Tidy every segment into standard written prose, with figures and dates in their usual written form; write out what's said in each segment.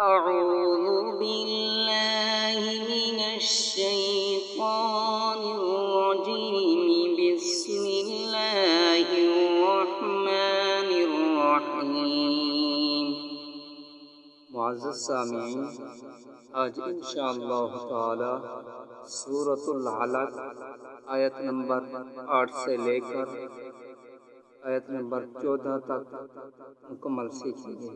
أعوذ بالله من الشيطان الرجيم بسم الله الرحمن الرحيم معزز سامعین آج انشاءاللہ تعالی سورۃ العلق آیت نمبر 8 سے لے کر آیت نمبر 14 تک مکمل سیکھیں گے۔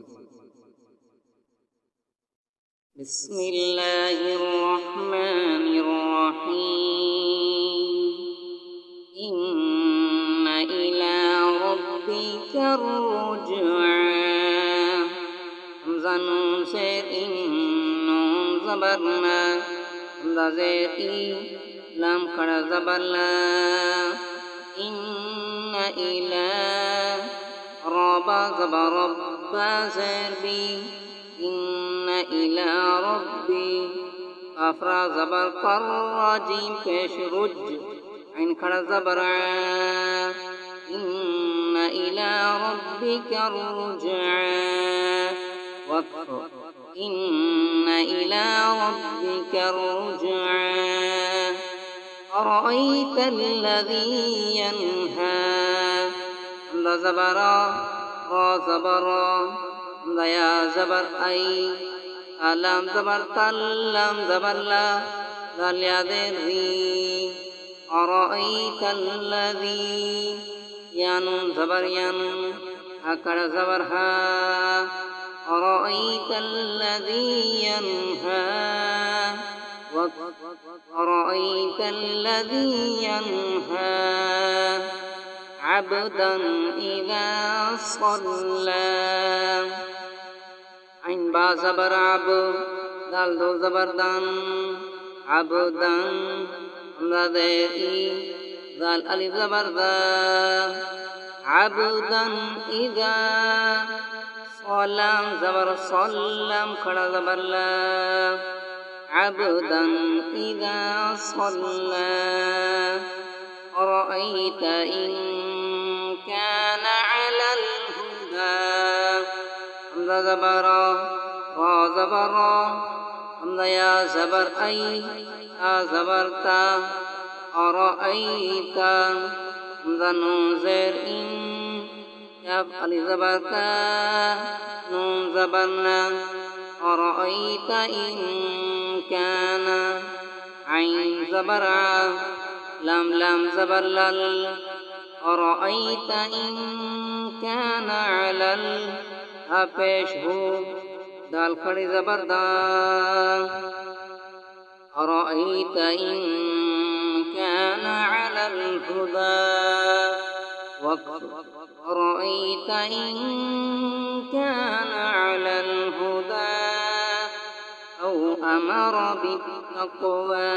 بسم الله الرحمن الرحيم إن إلى ربك الرجعى همزة نون زير نون زبرنا همزة زير لام خڑا زبر لا إن إلى ربا زبر ربا زير بي إن إلى ربي أفرا زبر قر راجيم پیش رج عين خڑا زبر إن إلى ربك الرجعى وقف إن إلى ربك الرجعى أرأيت الذي ينهى همزة زبر را زبر يا زبر أي ألم زبر تلم زبر لا ذل يذري أرأيت الذي ينون زبر ين أكر زبر ها أرأيت الذي ينهى أرأيت الذي ينهى عبدا إذا صلى عين با زبر عب دال دو زبر دان عبدا همزة ذي دال ألف زبر ذا عبدا إذا صلى زبر صلم خڑا زبر لا عبدا إذا صلى أرأيت إن كان على الهدى همزة زبر را زبر همزة يا زبر أي زبرتا أرأيت همزة نون زير إن كاف ألف زبرتا نون زبرنا أرأيت إن كان عين زبر لام لام زبر لل أرأيت إن كان على پیش ہو دال کھڑی زبردان أرأيت إن كان على الهدى وقف أرأيت إن كان على الهدى أو أمر بالتقوى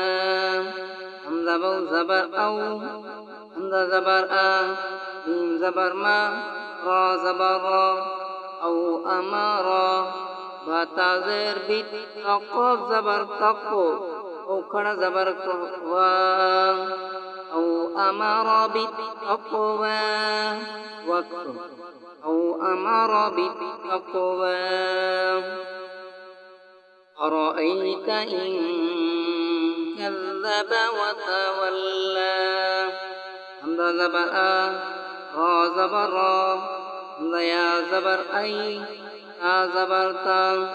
همزة بو زبر أو همزة زبر ميم زبر ما را زبر را أو أمر باتازر بالتقوى زبر تقو أو كنا زبر تقوى أو أمر بالتقوى وقف أو أمر بالتقوى أرأيت إن كذب وتولى همزة زبر را زبر را يا زبر أي زبرتا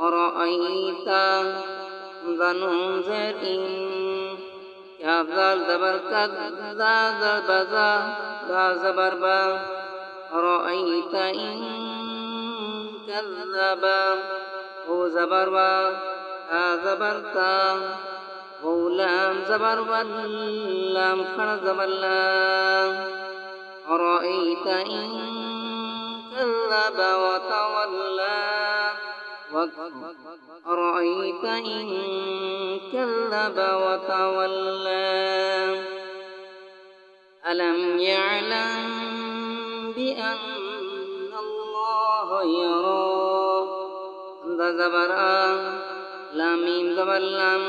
أرأيت ذنون زر إن كاف ذال زبر كذ ذا زبزا ذا زبر با أرأيت إن كذب هو زبر با زبرتا ولام زبر واللام خر زبر لا أرأيت إن كذب وتولى أرأيت إن كذب وتولى ألم يعلم بأن الله يرى همزة زبر لام ميم زبر لم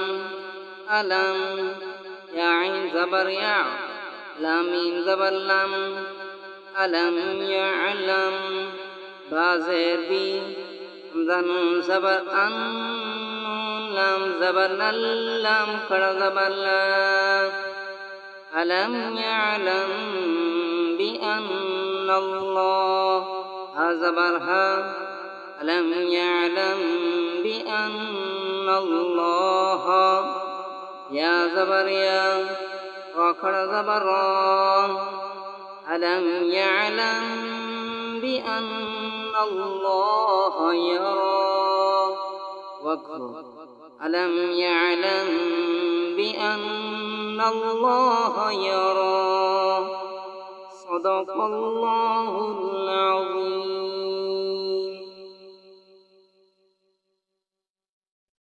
ألم يا عين زبر يا لام ميم زبر لم ألم يعلم بازر بي ذن زبر أن لام زبر لام خڑا زبر لا ألم يعلم بأن الله ها زبر ها ألم يعلم بأن الله يا زبر يا وخڑا زبر ألم يعلم بأن الله يرى وقف ألم يعلم بأن الله يرى صدق الله العظيم